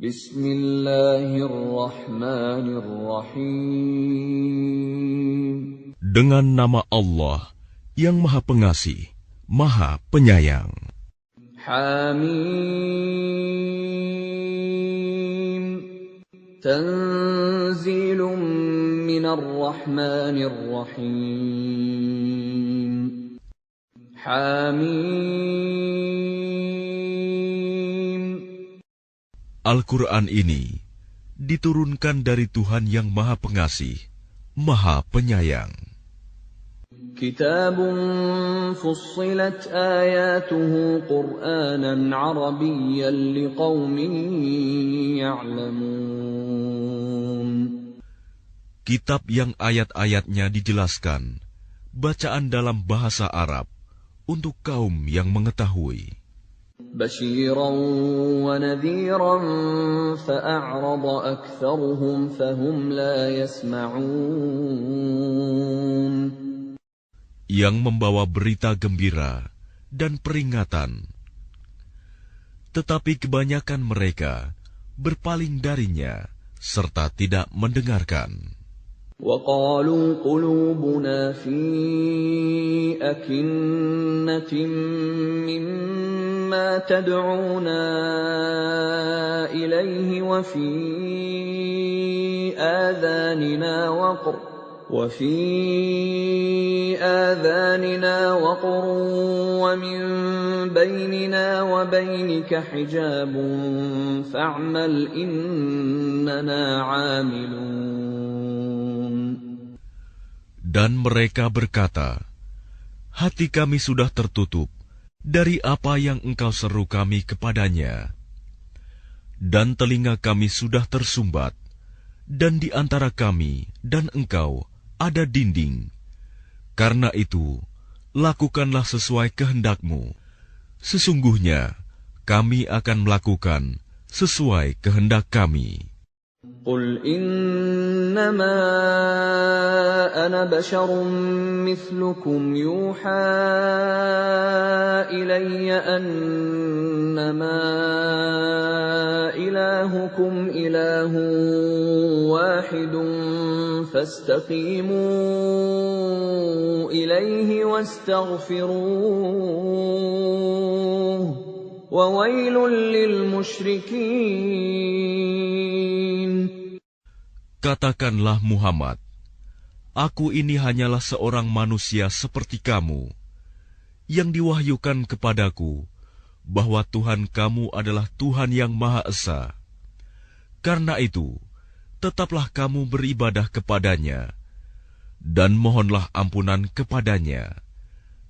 Bismillahirrahmanirrahim. Dengan nama Allah yang Maha Pengasih, Maha Penyayang. Hamim. Tanzilun minar rahmanir rahim. Hamim. Al-Quran ini diturunkan dari Tuhan yang Maha Pengasih, Maha Penyayang. Kitabun fussilat ayatuhu Qur'anan Arabiyyan liqaumin ya'lamun. Kitab yang ayat-ayatnya dijelaskan, bacaan dalam bahasa Arab, untuk kaum yang mengetahui. Basyiran wa nadhiran fa'a'rada aktsaruhum fahum la yasma'un. Yang membawa berita gembira dan peringatan. Tetapi kebanyakan mereka berpaling darinya serta tidak mendengarkan. وَقَالُوا قُلُوبُنَا فِي أَكِنَّةٍ مِّمَّا تَدْعُونَا إِلَيْهِ وَفِي آذَانِنَا وَقْرٌ وَمِن بَيْنِنَا وَبَيْنِكَ حِجَابٌ فَاعْمَلْ إِنَّنَا عَامِلُونَ. Dan mereka berkata, hati kami sudah tertutup dari apa yang engkau seru kami kepadanya. Dan telinga kami sudah tersumbat, dan di antara kami dan engkau ada dinding. Karena itu, lakukanlah sesuai kehendakmu. Sesungguhnya, kami akan melakukan sesuai kehendak kami. قُلْ إِنَّمَا أَنَا بَشَرٌ مِّثْلُكُمْ يُوحَىٰ إِلَيَّ أَنَّمَا إِلَٰهُكُمْ إِلَٰهٌ وَاحِدٌ فَاسْتَقِيمُوا إِلَيْهِ وَاسْتَغْفِرُوهُ وَوَيْلٌ لِّلْمُشْرِكِينَ. Katakanlah Muhammad, aku ini hanyalah seorang manusia seperti kamu, yang diwahyukan kepadaku bahwa Tuhan kamu adalah Tuhan yang Maha Esa. Karena itu, tetaplah kamu beribadah kepadanya, dan mohonlah ampunan kepadanya,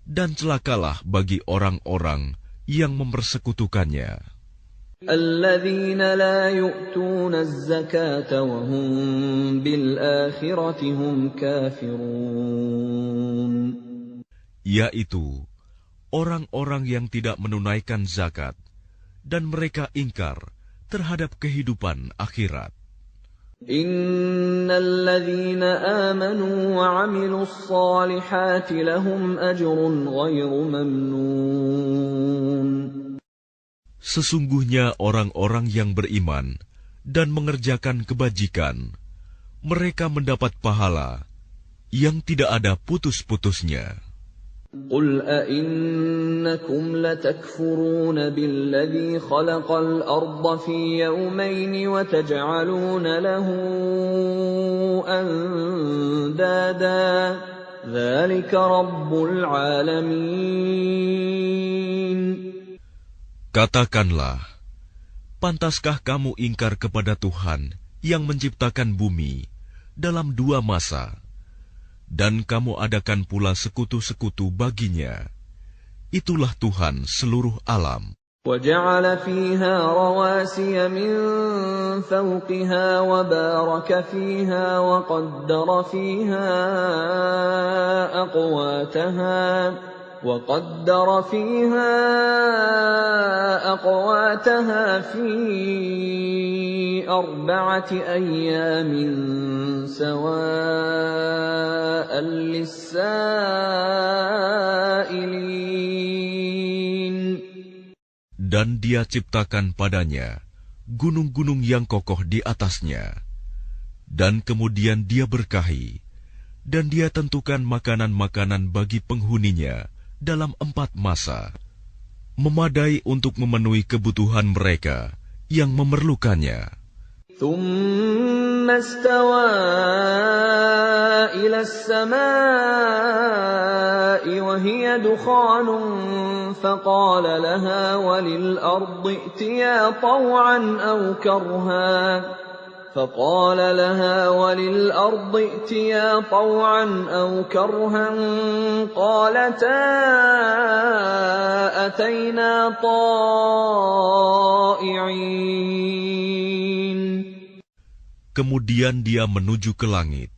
dan celakalah bagi orang-orang yang mempersekutukannya. الَّذِينَ لَا يُؤْتُونَ الزَّكَاةَ وَهُمْ بِالْآخِرَةِ هُمْ كَافِرُونَ. Yaitu orang-orang yang tidak menunaikan zakat dan mereka ingkar terhadap kehidupan akhirat. إِنَّ الَّذِينَ آمَنُوا وَعَمِلُوا الصَّالِحَاتِ لَهُمْ أَجْرٌ غَيْرُ مَمْنُونٍ. Sesungguhnya orang-orang yang beriman dan mengerjakan kebajikan, mereka mendapat pahala yang tidak ada putus-putusnya. قُلْ أَئِنَّكُمْ لَتَكْفُرُونَ بِالَّذِي خَلَقَ الْأَرْضَ فِي يَوْمَيْنِ وَتَجْعَلُونَ لَهُ أَندَادًا ذَلِكَ رَبُّ الْعَالَمِينَ. Katakanlah, pantaskah kamu ingkar kepada Tuhan yang menciptakan bumi dalam 2 masa, dan kamu adakan pula sekutu-sekutu baginya? Itulah Tuhan seluruh alam. وَجَعَلَ فِيهَا رَوَاسِيَ مِن فَوْقِهَا وَبَارَكَ فِيهَا وَقَدَّرَ فِيهَا أَقْوَاتَهَا فِي 4 أَيَّامٍ سَوَاءً لِّلسَّائِلِينَ. Dan Dia ciptakan padanya gunung-gunung yang kokoh di atasnya. Dan kemudian Dia berkahi, dan Dia tentukan makanan-makanan bagi penghuninya dalam 4 masa, memadai untuk memenuhi kebutuhan mereka yang memerlukannya. ثم استوى إلى السماء وهي دخان فقال لها وللأرض ائتيا طوعا أو كرها قالتا أتينا طائعين. Kemudian Dia menuju ke langit,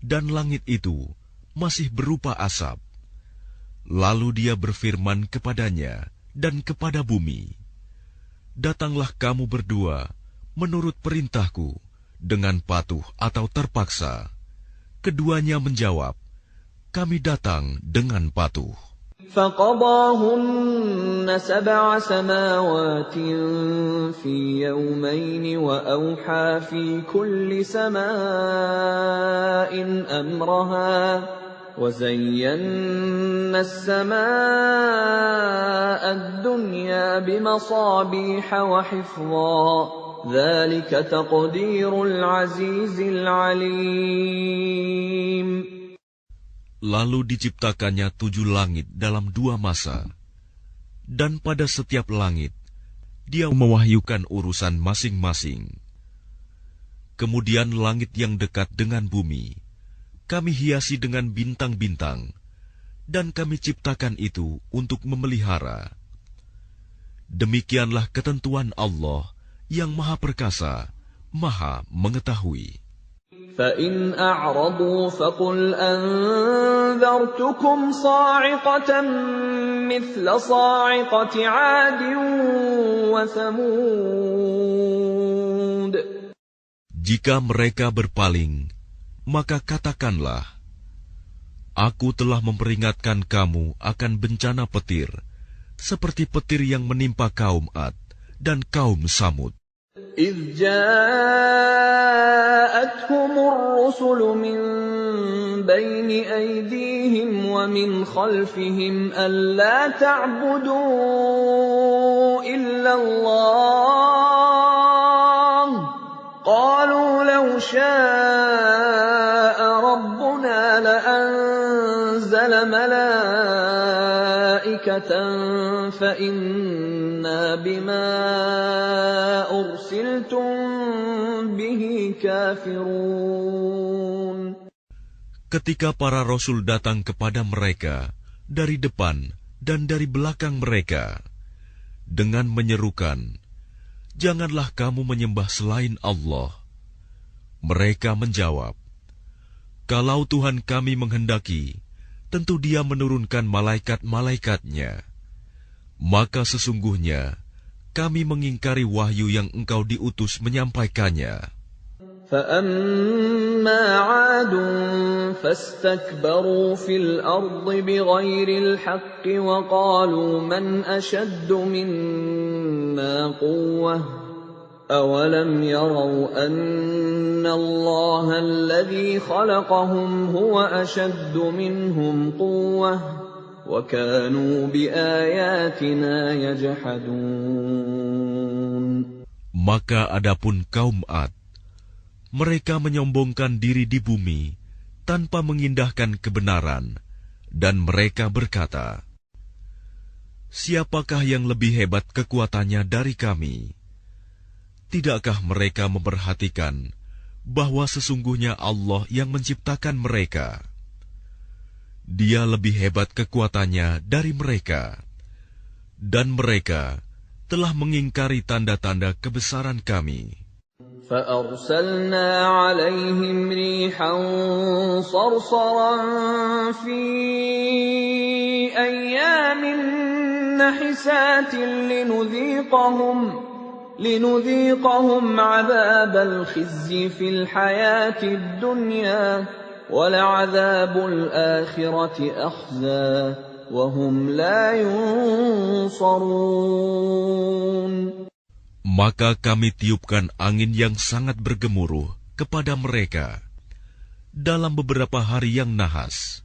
dan langit itu masih berupa asap. Lalu Dia berfirman kepadanya dan kepada bumi, "Datanglah kamu berdua menurut perintahku dengan patuh atau terpaksa." Keduanya menjawab, "Kami datang dengan patuh." فقضاهن 7 سماوات في يومين وأوحى في كل سماء أمرها وزينا السماء الدنيا بمصابيح وحفظا ذلك تقدير العزيز العليم. Lalu diciptakannya 7 langit dalam 2 masa, dan pada setiap langit Dia mewahyukan urusan masing-masing. Kemudian langit yang dekat dengan bumi Kami hiasi dengan bintang-bintang, dan Kami ciptakan itu untuk memelihara. Demikianlah ketentuan Allah yang Maha Perkasa, Maha Mengetahui. فَإِنْ أَعْرَضُوا فَقُلْ أَنذَرْتُكُمْ صَاعِقَةً مِثْلَ صَاعِقَةِ عَادٍ وَثَمُودَ. Jika mereka berpaling, maka katakanlah, Aku telah memperingatkan kamu akan bencana petir, seperti petir yang menimpa kaum Ad dan kaum Samud. إِذْ جَاءَتْهُمُ الرُّسُلُ مِنْ بَيْنِ أَيْدِيهِمْ وَمِنْ خَلْفِهِمْ أَلَّا تَعْبُدُوا إِلَّا اللَّهَ قَالُوا لَوْ شَاءَ رَبُّنَا لَأَنزَلَ مَلَائِكَةً فَإِنَّا بِمَا أُرْسِلْتُم بِهِ كَافِرُونَ. Ketika para rasul datang kepada mereka dari depan dan dari belakang mereka dengan menyerukan, "Janganlah kamu menyembah selain Allah." Mereka menjawab, "Kalau Tuhan kami menghendaki, tentu Dia menurunkan malaikat-malaikatnya. Maka sesungguhnya kami mengingkari wahyu yang Engkau diutus menyampaikannya." فَأَمَّا عَادٌ فَاسْتَكْبَرُوا فِي الْأَرْضِ بِغَيْرِ الْحَقِّ وَقَالُوا مَنْ أَشَدُّ مِنَّا قُوَّةً أَوَلَمْ يَرَوْا أَنَّ اللَّهَ الَّذِي خَلَقَهُمْ هُوَ أَشَدُّ مِنْهُمْ قُوَّةً وَكَانُوا بِآيَاتِنَا يَجْحَدُونَ. Maka adapun kaum Ad, mereka menyombongkan diri di bumi tanpa mengindahkan kebenaran, dan mereka berkata, "Siapakah yang lebih hebat kekuatannya dari kami?" Tidakkah mereka memperhatikan bahwa sesungguhnya Allah yang menciptakan mereka? Dia lebih hebat kekuatannya dari mereka, dan mereka telah mengingkari tanda-tanda kebesaran kami. فَأَرْسَلْنَا عَلَيْهِمْ رِيحًا صَرْصَرًا فِي أَيَّامٍ نَحِسَاتٍ لِنُذِيقَهُمْ عَذَابَ الْخِزْيِ فِي الْحَيَاةِ الدُّنْيَا وَلَعَذَابُ الْآخِرَةِ أَخْزَىٰ وَهُمْ لَا يُنصَرُونَ. Maka kami tiupkan angin yang sangat bergemuruh kepada mereka dalam beberapa hari yang nahas,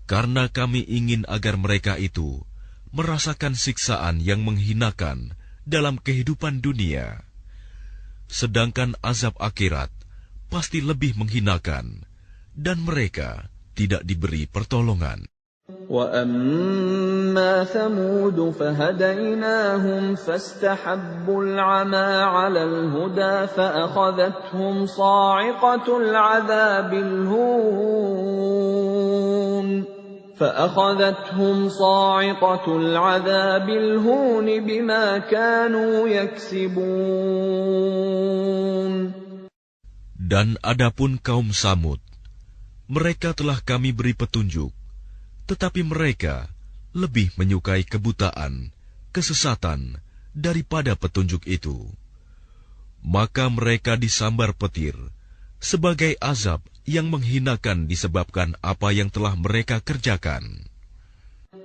karena kami ingin agar mereka itu merasakan siksaan yang menghinakan dalam kehidupan dunia, sedangkan azab akhirat pasti lebih menghinakan, dan mereka tidak diberi pertolongan. وَأَمَّا ثَمُودُ فَهَدَيْنَاهُمْ فَاسْتَحَبُّوا الْعَمَىٰ عَلَى الْهُدَىٰ فَأَخَذَتْهُمْ صَاعِقَةُ الْعَذَابِ الْهُونِ بِمَا كَانُوا يَكْسِبُونَ. Dan adapun kaum Samud, mereka telah kami beri petunjuk, tetapi mereka lebih menyukai kebutaan, kesesatan, daripada petunjuk itu. Maka mereka disambar petir, sebagai azab yang menghinakan disebabkan apa yang telah mereka kerjakan.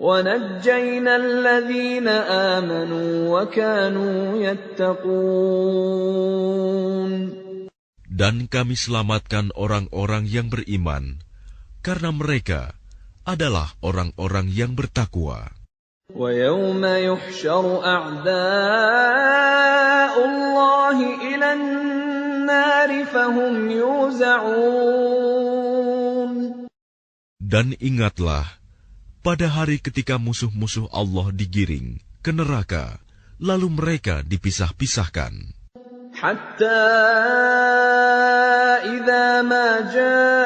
وَنَجَّيْنَا الَّذِينَ آمَنُوا وَكَانُوا يَتَّقُونَ. Dan kami selamatkan orang-orang yang beriman, karena mereka adalah orang-orang yang bertakwa. وَيَوْمَ يُحْشَرُ أَعْدَاءُ اللَّهِ إِلَى النَّارِ فَهُمْ يُوزَعُونَ. Dan ingatlah, pada hari ketika musuh-musuh Allah digiring ke neraka, lalu mereka dipisah-pisahkan. حَتَّى إِذَا مَا جَاءُوهَا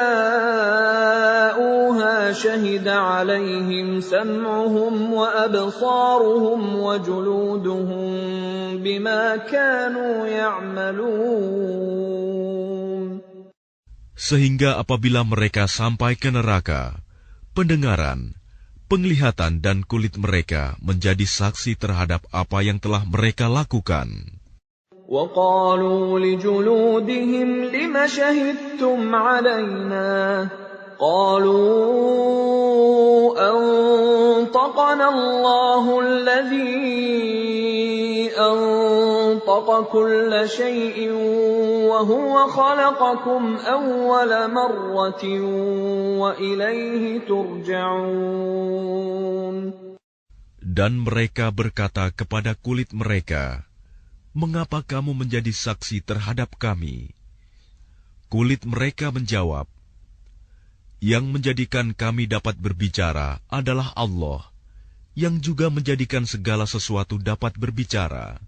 شَهِدَ عَلَيْهِمْ سَمْعُهُمْ وَأَبْصَارُهُمْ وَجُلُودُهُمْ بِمَا كَانُوا يَعْمَلُونَ. Sehingga apabila mereka sampai ke neraka, pendengaran, penglihatan dan kulit mereka menjadi saksi terhadap apa yang telah mereka lakukan. وَقَالُوا لِجُلُودِهِمْ لِمَ شَهِدتُّمْ عَلَيْنَا قَالُوا أَنطَقَنَا اللَّهُ الَّذِي أَنطَقَ كُلَّ شَيْءٍ وَهُوَ خَلَقَكُمْ أَوَّلَ مَرَّةٍ وَإِلَيْهِ تُرْجَعُونَ. Dan mereka berkata kepada kulit mereka, "Mengapa kamu menjadi saksi terhadap kami?" Kulit mereka menjawab, "Yang menjadikan kami dapat berbicara adalah Allah, yang juga menjadikan segala sesuatu dapat berbicara.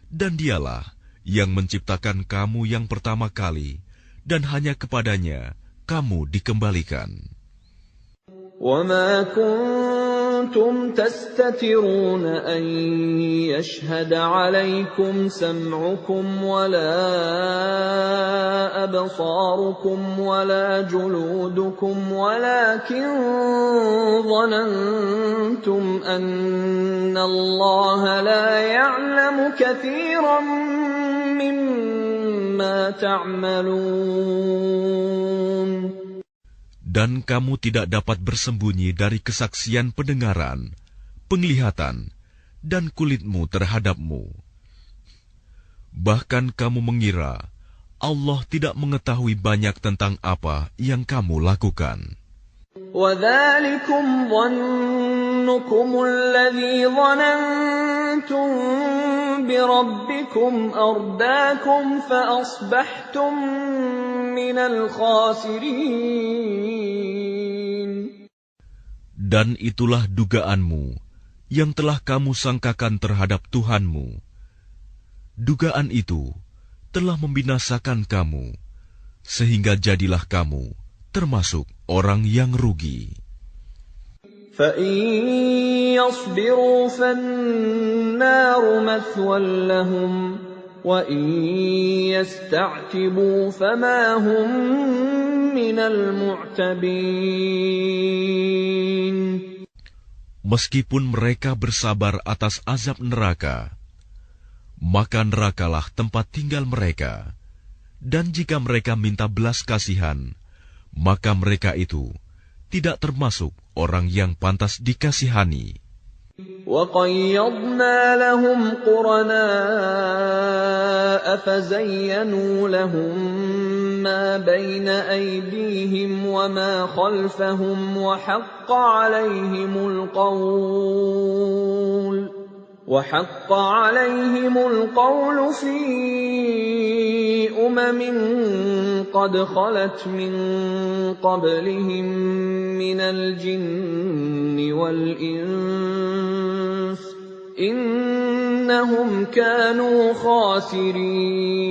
Dan Dialah yang menciptakan kamu yang pertama kali, dan hanya kepadanya kamu dikembalikan." وَمَا كُنتُمْ تَسْتَتِرُونَ أَن يَشْهَدَ عَلَيْكُمْ سَمْعُكُمْ وَلَا أَبْصَارُكُمْ وَلَا جُلُودُكُمْ وَلَكِنْ ظَنَنْتُمْ أَنَّ اللَّهَ لَا يَعْلَمُ كَثِيرًا مِّمَّا تَعْمَلُونَ. Dan kamu tidak dapat bersembunyi dari kesaksian pendengaran, penglihatan, dan kulitmu terhadapmu. Bahkan kamu mengira Allah tidak mengetahui banyak tentang apa yang kamu lakukan. وَذَلِكُمْ ظَنُّكُمُ الَّذِي ظَنَنْتُمْ بِرَبِّكُمْ أَرْدَاكُمْ فَأَصْبَحْتُمْ مِنَ الْخَاسِرِينَ. Dan itulah dugaanmu yang telah kamu sangkakan terhadap Tuhanmu. Dugaan itu telah membinasakan kamu, sehingga jadilah kamu termasuk orang yang rugi. فَإِن يَصْبِرُوا فَالنَّارُ مَثْوًى لَّهُمْ وَإِن يَسْتَعْتِبُوا فَمَا هُم مِّنَ الْمُعْتَبِينَ. Meskipun mereka bersabar atas azab neraka, maka nerakalah tempat tinggal mereka. Dan jika mereka minta belas kasihan, maka mereka itu tidak termasuk orang yang pantas dikasihani. وَقَيَّضْنَا لَهُمْ قُرَنَاءَ فَزَيَّنُوا لَهُم مَّا بَيْنَ أَيْدِيهِمْ وَمَا خَلْفَهُمْ وَحَقَّ عَلَيْهِمُ الْقَوْلُ فِي أُمَمٍ قَدْ خَلَتْ مِن قَبْلِهِم مِّنَ الْجِنِّ وَالْإِنسِ ۖ إِنَّهُمْ كَانُوا خَاسِرِينَ.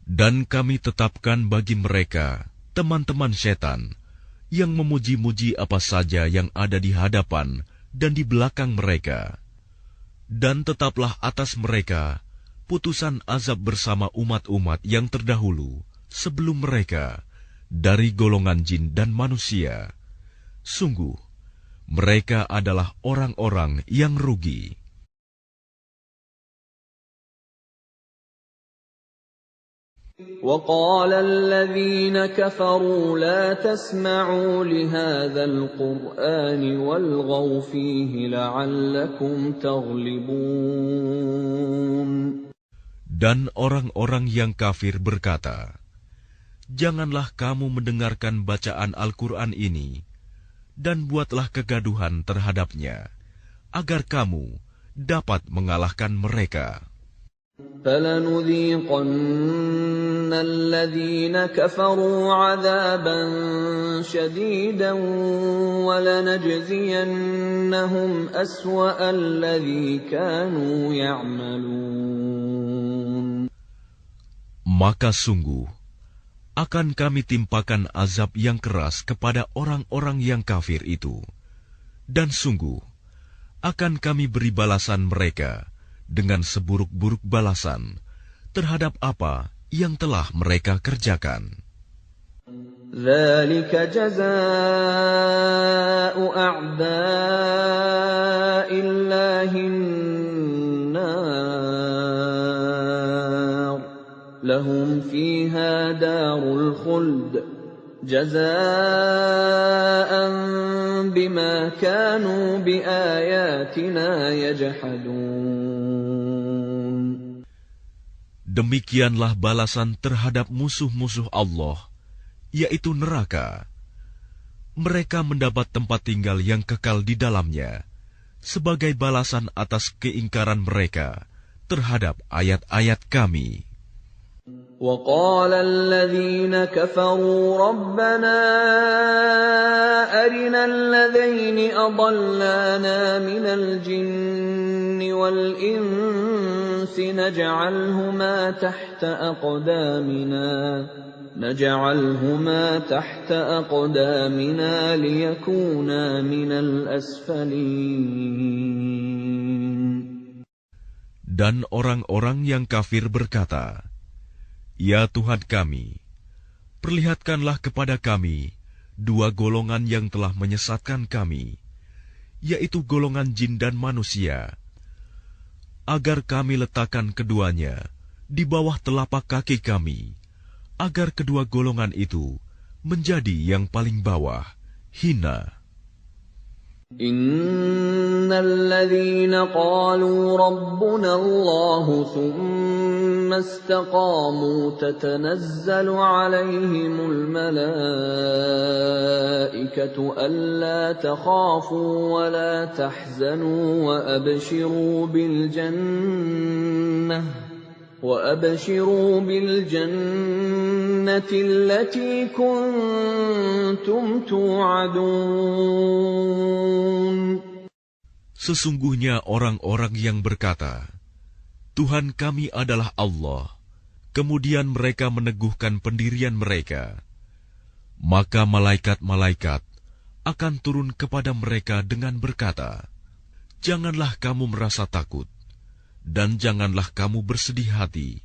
Dan kami tetapkan bagi mereka teman-teman setan yang memuji-muji apa saja yang ada di hadapan dan di belakang mereka. Dan tetaplah atas mereka putusan azab bersama umat-umat yang terdahulu sebelum mereka dari golongan jin dan manusia. Sungguh, mereka adalah orang-orang yang rugi. وَقَالَ الَّذِينَ كَفَرُوا لَا تَسْمَعُوا لِهَذَا الْقُرْآنِ وَالْغَوْا فِيهِ لَعَلَّكُمْ تَغْلِبُونَ. Dan orang-orang yang kafir berkata, "Janganlah kamu mendengarkan bacaan Al-Quran ini, dan buatlah kegaduhan terhadapnya, agar kamu dapat mengalahkan mereka." فَلَنُذِيقَنَّ الَّذِينَ كَفَرُوا عَذَابًا شَدِيدًا وَلَنَجْزِيَنَّهُمْ أَسْوَأَ الَّذِي كَانُوا يَعْمَلُونَ. Maka sungguh akan kami timpakan azab yang keras kepada orang-orang yang kafir itu, dan sungguh akan kami beri balasan mereka dengan seburuk-buruk balasan terhadap apa yang telah mereka kerjakan. ذَلِكَ جَزَاءُ أَعْدَاءِ اللَّهِ النَّارُ لَهُمْ فِيهَا دَارُ الْخُلْدِ جَزَاءً بِمَا كَانُوا بِآيَاتِنَا يَجْحَدُونَ. Demikianlah balasan terhadap musuh-musuh Allah, yaitu neraka. Mereka mendapat tempat tinggal yang kekal di dalamnya, sebagai balasan atas keingkaran mereka terhadap ayat-ayat Kami. وَقَالَ الَّذِينَ كَفَرُوا رَبَّنَا أَرِنَا الَّذَيْنِ أَضَلَّانَا مِنَ الْجِنِّ وَالْإِنسِ نَجْعَلْهُمَا تَحْتَ أَقْدَامِنَا لِيَكُونَا مِنَ الْأَسْفَلِينَ. Dan orang-orang yang kafir berkata, "Ya Tuhan kami, perlihatkanlah kepada kami dua golongan yang telah menyesatkan kami, yaitu golongan jin dan manusia, agar kami letakkan keduanya di bawah telapak kaki kami, agar kedua golongan itu menjadi yang paling bawah, hina." Innalladzina qalu rabbuna Allah thumma istaqamu tatanazzalu alaihimul malaikatu alla takhafu wa la tahzanu wa abshiru bil jannah التي كنتم توعدون. Sesungguhnya orang-orang yang berkata, "Tuhan kami adalah Allah," kemudian mereka meneguhkan pendirian mereka, maka malaikat-malaikat akan turun kepada mereka dengan berkata, "Janganlah kamu merasa takut, dan janganlah kamu bersedih hati,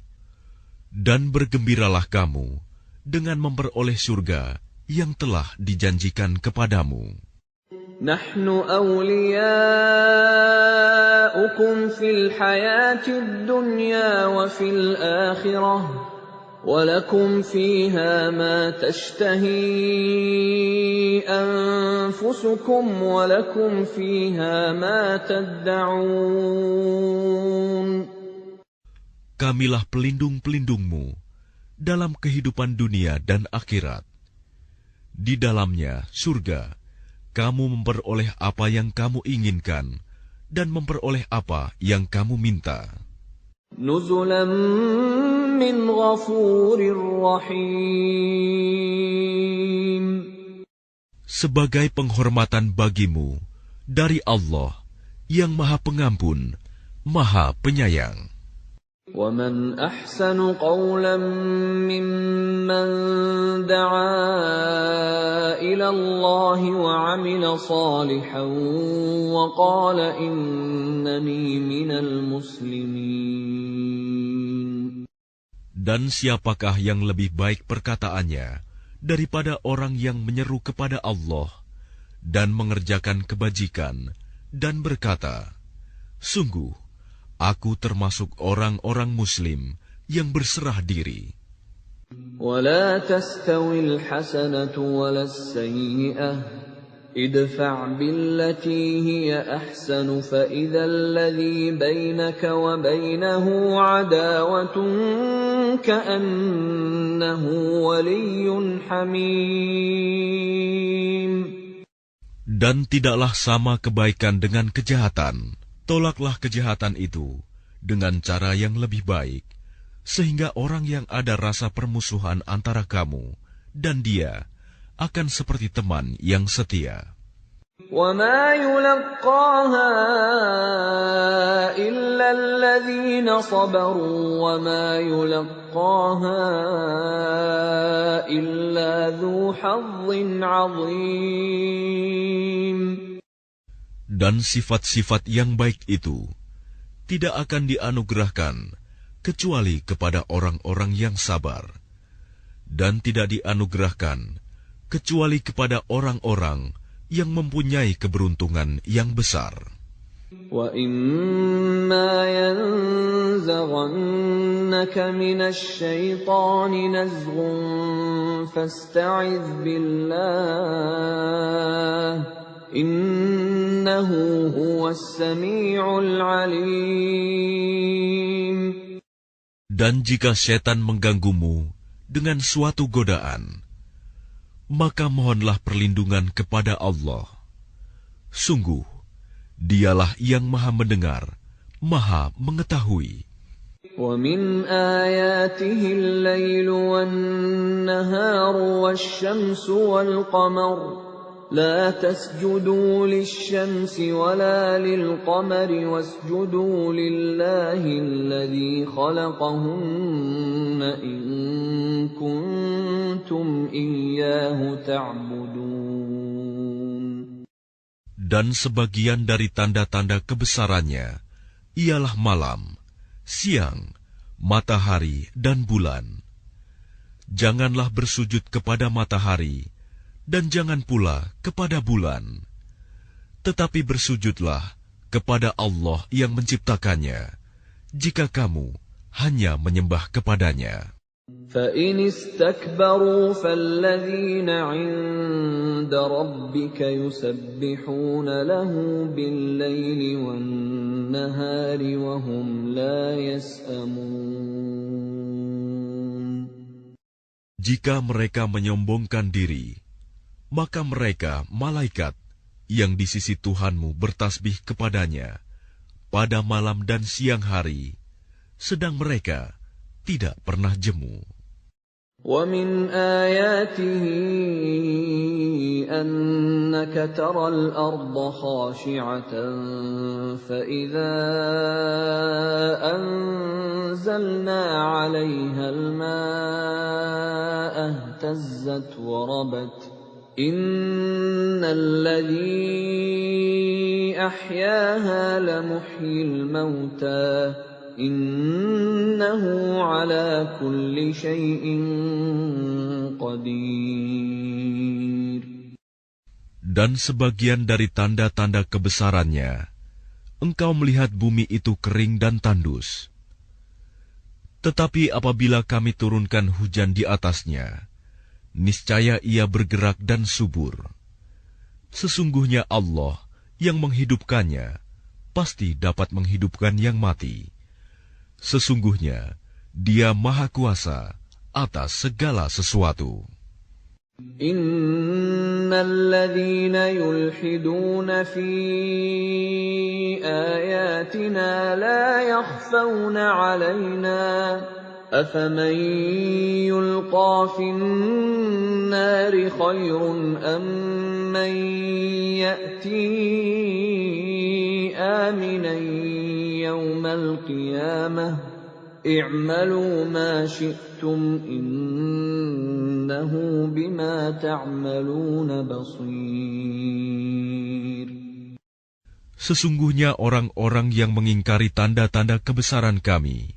dan bergembiralah kamu dengan memperoleh surga yang telah dijanjikan kepadamu. Nahnu awliya'ukum fil hayatid dunya wa fil akhirah وَلَكُمْ فِيهَا مَا تَشْتَهِي أَنفُسُكُمْ وَلَكُمْ فِيهَا مَا تَدَّعُونَ. Kamilah pelindung-pelindungmu dalam kehidupan dunia dan akhirat. Di dalamnya, surga, kamu memperoleh apa yang kamu inginkan dan memperoleh apa yang kamu minta. نُزُلًا مِّنْ غَفُورٍ رَّحِيمٍ. Sebagai penghormatan bagimu dari Allah yang Maha Pengampun, Maha Penyayang. وَمَنْ أَحْسَنُ قَوْلًا مِّمَّن دَعَا إِلَى اللَّهِ وَعَمِلَ صَالِحًا وَقَالَ إِنَّنِي مِنَ الْمُسْلِمِينَ. Dan siapakah yang lebih baik perkataannya daripada orang yang menyeru kepada Allah dan mengerjakan kebajikan dan berkata, "Sungguh, aku termasuk orang-orang Muslim yang berserah diri." وَلَا تَسْتَوِي الْحَسَنَةُ وَلَا السَّيِّئَةُ ادْفَعْ بِالَّتِي هِيَ أَحْسَنُ فَإِذَا الَّذِي بَيْنَكَ وَبَيْنَهُ عَدَاوَةٌ كَأَنَّهُ وَلِيٌّ حَمِيمٌ. Dan tidaklah sama kebaikan dengan kejahatan. Tolaklah kejahatan itu dengan cara yang lebih baik, sehingga orang yang ada rasa permusuhan antara kamu dan dia akan seperti teman yang setia. وَمَا يُلَقَّاهَا إِلَّا الَّذِينَ صَبَرُوا وَمَا يُلَقَّاهَا إِلَّا ذُو حَظٍّ عَظِيمٍ. Dan sifat-sifat yang baik itu tidak akan dianugerahkan kecuali kepada orang-orang yang sabar, dan tidak dianugerahkan kecuali kepada orang-orang yang mempunyai keberuntungan yang besar. وَإِمَّا يَنزَغَنَّكَ مِنَ الشَّيْطَانِ نَزْغٌ فَاسْتَعِذْ بِاللَّهِ إِنَّهُ هُوَ السَّمِيعُ الْعَلِيمُ. Dan jika setan mengganggumu dengan suatu godaan, maka mohonlah perlindungan kepada Allah. Sungguh, Dialah yang Maha Mendengar, Maha Mengetahui. وَمِنْ آيَاتِهِ اللَّيْلُ وَالنَّهَارُ وَالشَّمْسُ وَالْقَمَرُ لَا تَسْجُدُوا لِلشَّمْسِ وَلَا لِلْقَمَرِ وَاسْجُدُوا لِلَّهِ الَّذِي خَلَقَهُنَّ إِن كُنتُمْ إِيَّاهُ تَعْبُدُونَ. Dan sebagian dari tanda-tanda kebesarannya ialah malam, siang, matahari, dan bulan. Janganlah bersujud kepada matahari, dan jangan pula kepada bulan. Tetapi bersujudlah kepada Allah yang menciptakannya, jika kamu hanya menyembah kepadanya. فَإِنِ اسْتَكْبَرُوا فَالَّذِينَ عِندَ رَبِّكَ يُسَبِّحُونَ لَهُ بِاللَّيْلِ وَالنَّهَارِ وَهُمْ لَا يَسْأَمُونَ. Jika mereka menyombongkan diri, maka mereka, malaikat, yang di sisi Tuhanmu bertasbih kepadanya pada malam dan siang hari, sedang mereka tidak pernah jemu. وَمِنْ آيَاتِهِ أَنَّكَ تَرَى الْأَرْضَ خَاشِعَةً فَإِذَا أَنزَلْنَا عَلَيْهَا الْمَاءَ اهْتَزَّتْ وَرَبَتْ إِنَّ الَّذِي أَحْيَاهَا لَمُحْيِي الْمَوْتَى إِنَّهُ عَلَى كُلِّ شَيْءٍ قَدِيرٌ. Dan sebagian dari tanda-tanda kebesarannya, engkau melihat bumi itu kering dan tandus. Tetapi apabila kami turunkan hujan di atasnya, niscaya ia bergerak dan subur. Sesungguhnya Allah yang menghidupkannya pasti dapat menghidupkan yang mati. Sesungguhnya Dia Maha Kuasa atas segala sesuatu. Innal ladzina yulhiduna fi ayatina la yakhfawna 'alaina afaman yulqa fin nari khairun amman ya'ti aminan yawmal qiyamah i'malu ma syi'tum innahu bima ta'maluna basir. Sesungguhnya orang-orang yang mengingkari tanda-tanda kebesaran kami,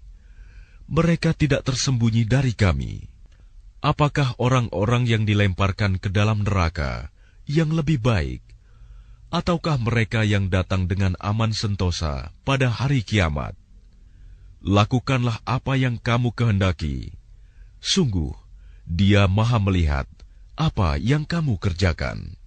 mereka tidak tersembunyi dari kami. Apakah orang-orang yang dilemparkan ke dalam neraka yang lebih baik, ataukah mereka yang datang dengan aman sentosa pada hari kiamat? Lakukanlah apa yang kamu kehendaki. Sungguh, Dia Maha melihat apa yang kamu kerjakan.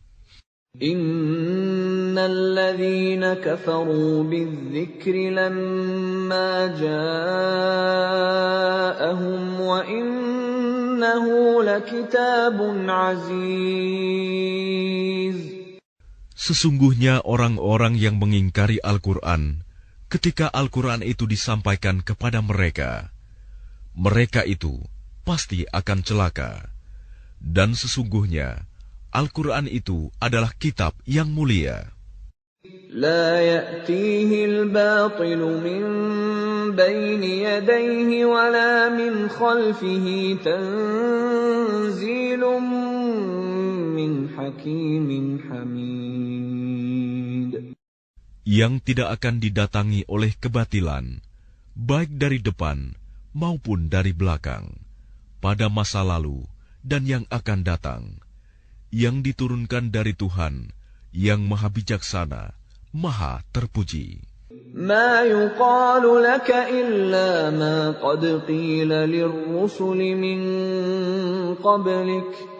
Innal ladzina kafaru bidzikri lamma ja'ahum wa innahu lakitabun aziz. Sesungguhnya orang-orang yang mengingkari Al-Quran ketika Al-Quran itu disampaikan kepada mereka, mereka itu pasti akan celaka. Dan sesungguhnya Al-Quran itu adalah kitab yang mulia. La ya'tihi al-batilu min bayni yadayhi wa la min khalfihi tanzilun min hakimin hamid. Yang tidak akan didatangi oleh kebatilan, baik dari depan maupun dari belakang, pada masa lalu dan yang akan datang, yang diturunkan dari Tuhan yang Maha Bijaksana, Maha Terpuji. Ma yuqalu laka illa ma qad qila lirrusuli min qablik.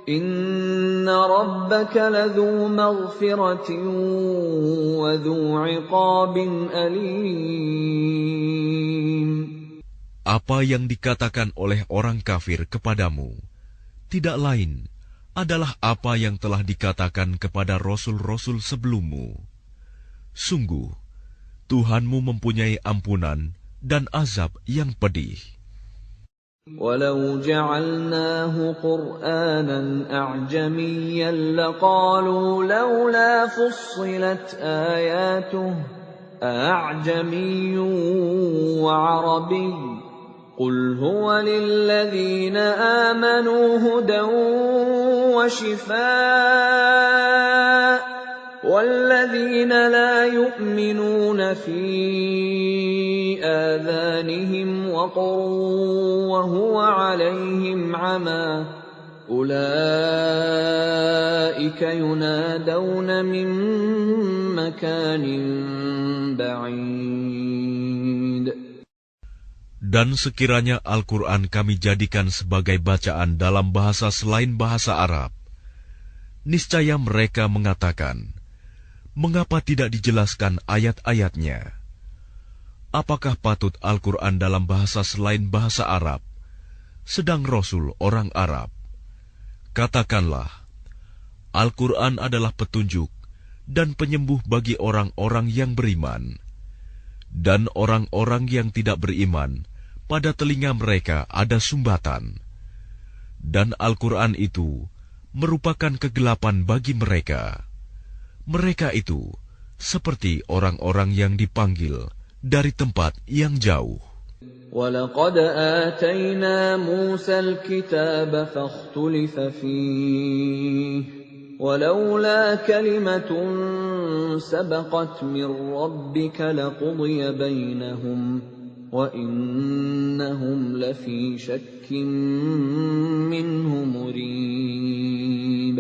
Inna rabbaka ladhu maghfiratin wa dhu 'iqabin alim. Apa yang dikatakan oleh orang kafir kepadamu tidak lain adalah apa yang telah dikatakan kepada rasul-rasul sebelummu. Sungguh, Tuhanmu mempunyai ampunan dan azab yang pedih. Walau ja'alnahu Qur'anan a'jamiyyan laqalu laula fussilat ayatuhu a'jamiyyun wa 'arabiyyun qul huwa lilladhina amanu hudan wa shifaa' والذين لا يؤمنون في آذانهم وقر وهو عليهم عمى أولئك ينادون من مكان بعيد. Dan sekiranya Al-Quran kami jadikan sebagai bacaan dalam bahasa selain bahasa Arab, niscaya mereka mengatakan, mengapa tidak dijelaskan ayat-ayatnya? Apakah patut Al-Quran dalam bahasa selain bahasa Arab, sedang Rasul orang Arab? Katakanlah, Al-Quran adalah petunjuk dan penyembuh bagi orang-orang yang beriman. Dan orang-orang yang tidak beriman, pada telinga mereka ada sumbatan. Dan Al-Quran itu merupakan kegelapan bagi mereka. Mereka itu seperti orang-orang yang dipanggil dari tempat yang jauh. وَلَقَدْ آتَيْنَا مُوسَى الْكِتَابَ فَاخْتُلِفَ فِيهِ وَلَوْلَا كَلِمَةٌ سَبَقَتْ مِنْ رَبِّكَ لَقُضِيَ بَيْنَهُمْ وَإِنَّهُمْ لَفِي شَكٍّ مِّنْهُ مُرِيبٍ.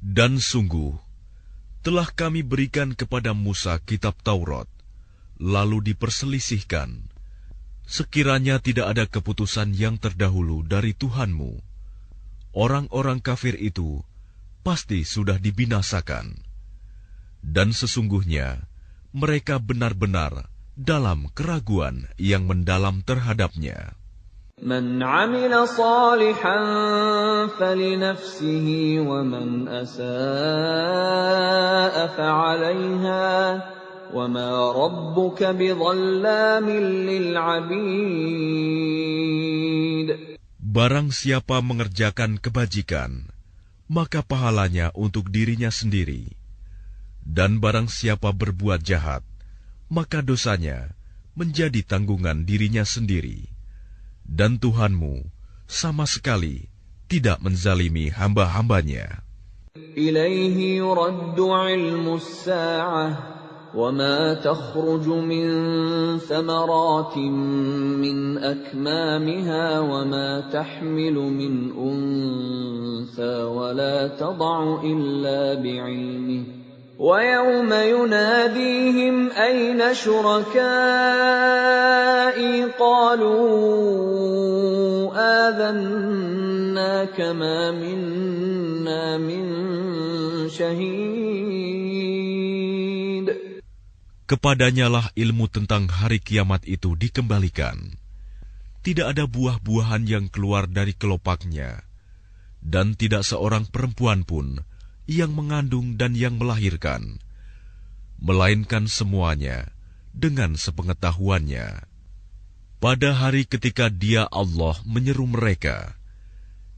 Dan sungguh, telah kami berikan kepada Musa kitab Taurat, lalu diperselisihkan. Sekiranya tidak ada keputusan yang terdahulu dari Tuhanmu, orang-orang kafir itu pasti sudah dibinasakan. Dan sesungguhnya mereka benar-benar dalam keraguan yang mendalam terhadapnya. Man 'amila shalihan falinafsihi wa man asaa'a fa'alayha wa ma rabbuka bidhallamin lil 'abid. Barang siapa mengerjakan kebajikan, maka pahalanya untuk dirinya sendiri. Dan barang siapa berbuat jahat, maka dosanya menjadi tanggungan dirinya sendiri. Dan Tuhanmu sama sekali tidak menzalimi hamba-hambanya. Ilaihi yuraddu 'ilmus sa'ah wa ma takhruju min thamaratin min akmamiha wa ma tahmilu min untha wa la tad'u illa bi'ilmihi. وَيَوْمَ يُنَادِيهِمْ أَيْنَ شُرَكَائِي قَالُوا آذَنَّاكَ مَا مِنَّا مِنْ شَهِيدٍ. Kepadanyalah ilmu tentang hari kiamat itu dikembalikan. Tidak ada buah-buahan yang keluar dari kelopaknya, dan tidak seorang perempuan pun yang mengandung dan yang melahirkan, melainkan semuanya dengan sepengetahuannya. Pada hari ketika Dia Allah menyeru mereka,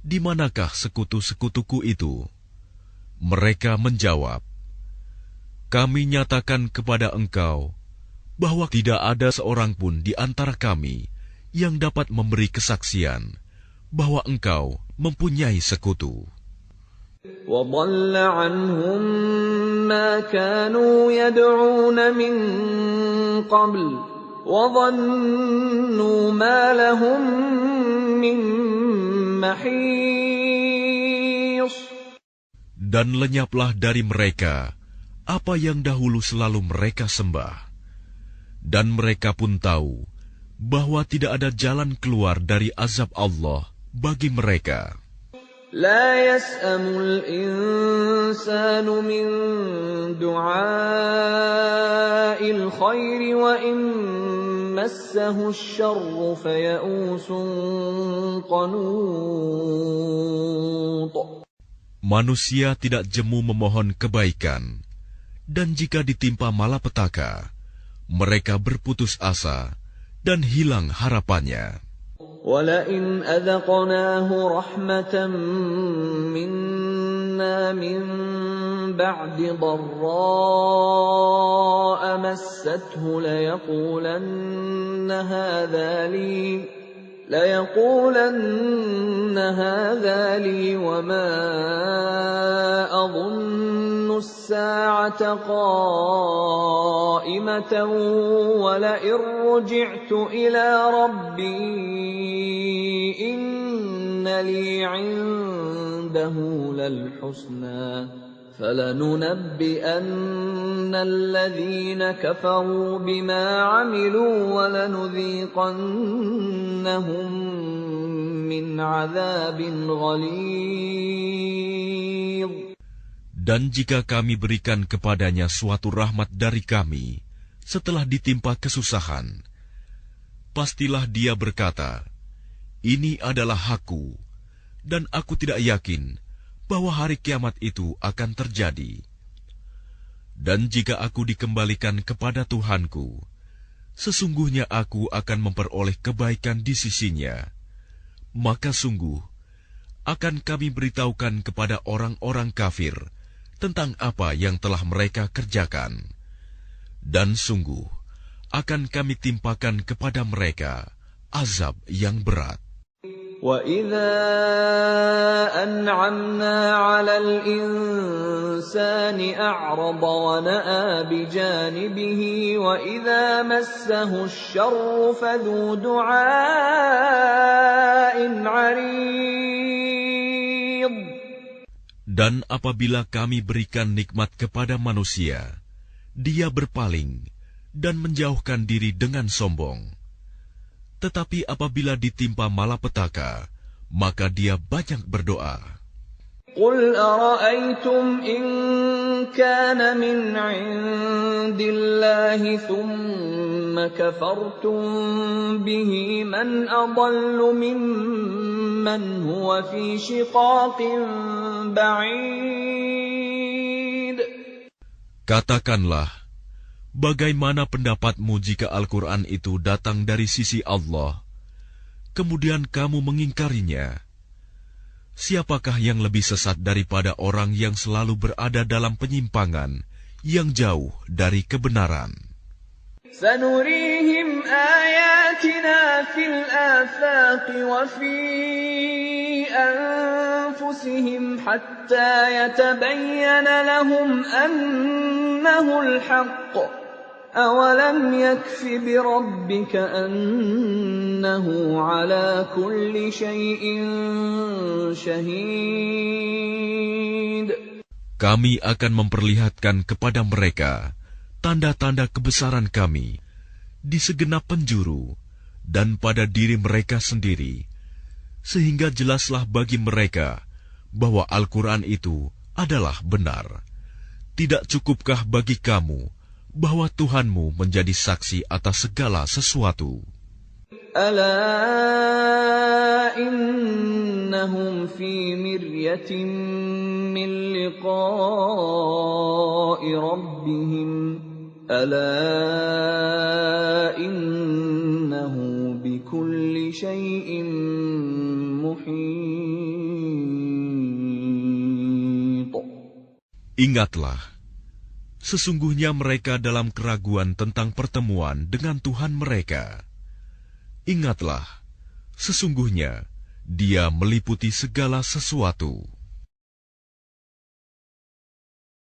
"Di manakah sekutu-sekutuku itu?" Mereka menjawab, "Kami nyatakan kepada engkau bahwa tidak ada seorang pun di antara kami yang dapat memberi kesaksian bahwa engkau mempunyai sekutu." وَضَلَّ عَنْهُمْ مَا كَانُوا يَدْعُونَ مِنْ قَبْلُ وَظَنُّوا مَا لَهُمْ مِنْ مَحِيصٍ. Dan lenyaplah dari mereka apa yang dahulu selalu mereka sembah. Dan mereka pun tahu bahwa tidak ada jalan keluar dari azab Allah bagi mereka. لا يسأم الإنسان من دعاء الخير وإن مسه الشر فيئوس قنوط. Manusia tidak jemu memohon kebaikan, dan jika ditimpa malapetaka, mereka berputus asa dan hilang harapannya. وَلَئِنْ أَذَقْنَاهُ رَحْمَةً مِنَّا مِنْ بَعْدِ ضَرَّاءَ مَسَّتْهُ لَيَقُولَنَّ هَذَا لِي وَمَا أَظُنُّ السَّاعَةَ قَائِمَةً وَلَئِنْ رُجِعْتُ إِلَى رَبِّي إِنَّ لِي عِندَهُ لَلْحُسْنَى فَلَنُنَبِّئَنَّ الَّذِينَ كَفَرُوا بِمَا عَمِلُوا وَلَنُذِيقَنَّهُم مِّنْ عَذَابٍ غَلِيظٍ. Dan jika kami berikan kepadanya suatu rahmat dari kami setelah ditimpa kesusahan, pastilah dia berkata, "Ini adalah hakku, dan aku tidak yakin bahwa hari kiamat itu akan terjadi." Dan jika aku dikembalikan kepada Tuhanku, sesungguhnya aku akan memperoleh kebaikan di sisinya, maka sungguh akan kami beritahukan kepada orang-orang kafir tentang apa yang telah mereka kerjakan. Dan sungguh akan kami timpakan kepada mereka azab yang berat. وَإِذَا أَنْعَمْنَا عَلَى الْإِنسَانِ أَعْرَضَ وَنَأَىٰ بِجَانِبِهِ وَإِذَا مَسَّهُ الشَّرُّ فَذُو دُعَاءٍ عَرِيضٍ. Dan apabila kami berikan nikmat kepada manusia, dia berpaling dan menjauhkan diri dengan sombong. Tetapi apabila ditimpa malapetaka, maka dia banyak berdoa. قل أرأيتم إن كان من عند الله ثم كفرتم به من أضل ممن هو في شقاق بعيد. Katakanlah, bagaimana pendapatmu jika Al-Quran itu datang dari sisi Allah, kemudian kamu mengingkarinya? Siapakah yang lebih sesat daripada orang yang selalu berada dalam penyimpangan yang jauh dari kebenaran? سنريهم آياتنا في الآفاق وفي أنفسهم حتى يتبين لهم أنه الحق أولم يكف بربك أنه على كل شيء شهيد. Kami akan memperlihatkan kepada mereka tanda-tanda kebesaran kami di segenap penjuru dan pada diri mereka sendiri, sehingga jelaslah bagi mereka bahwa Al-Quran itu adalah benar. Tidak cukupkah bagi kamu bahwa Tuhanmu menjadi saksi atas segala sesuatu? Ala innahum fi miryatin min liqa'i rabbihim. Ala innahu bikulli syai'in muhit. Ingatlah, sesungguhnya mereka dalam keraguan tentang pertemuan dengan Tuhan mereka. Ingatlah, sesungguhnya Dia meliputi segala sesuatu.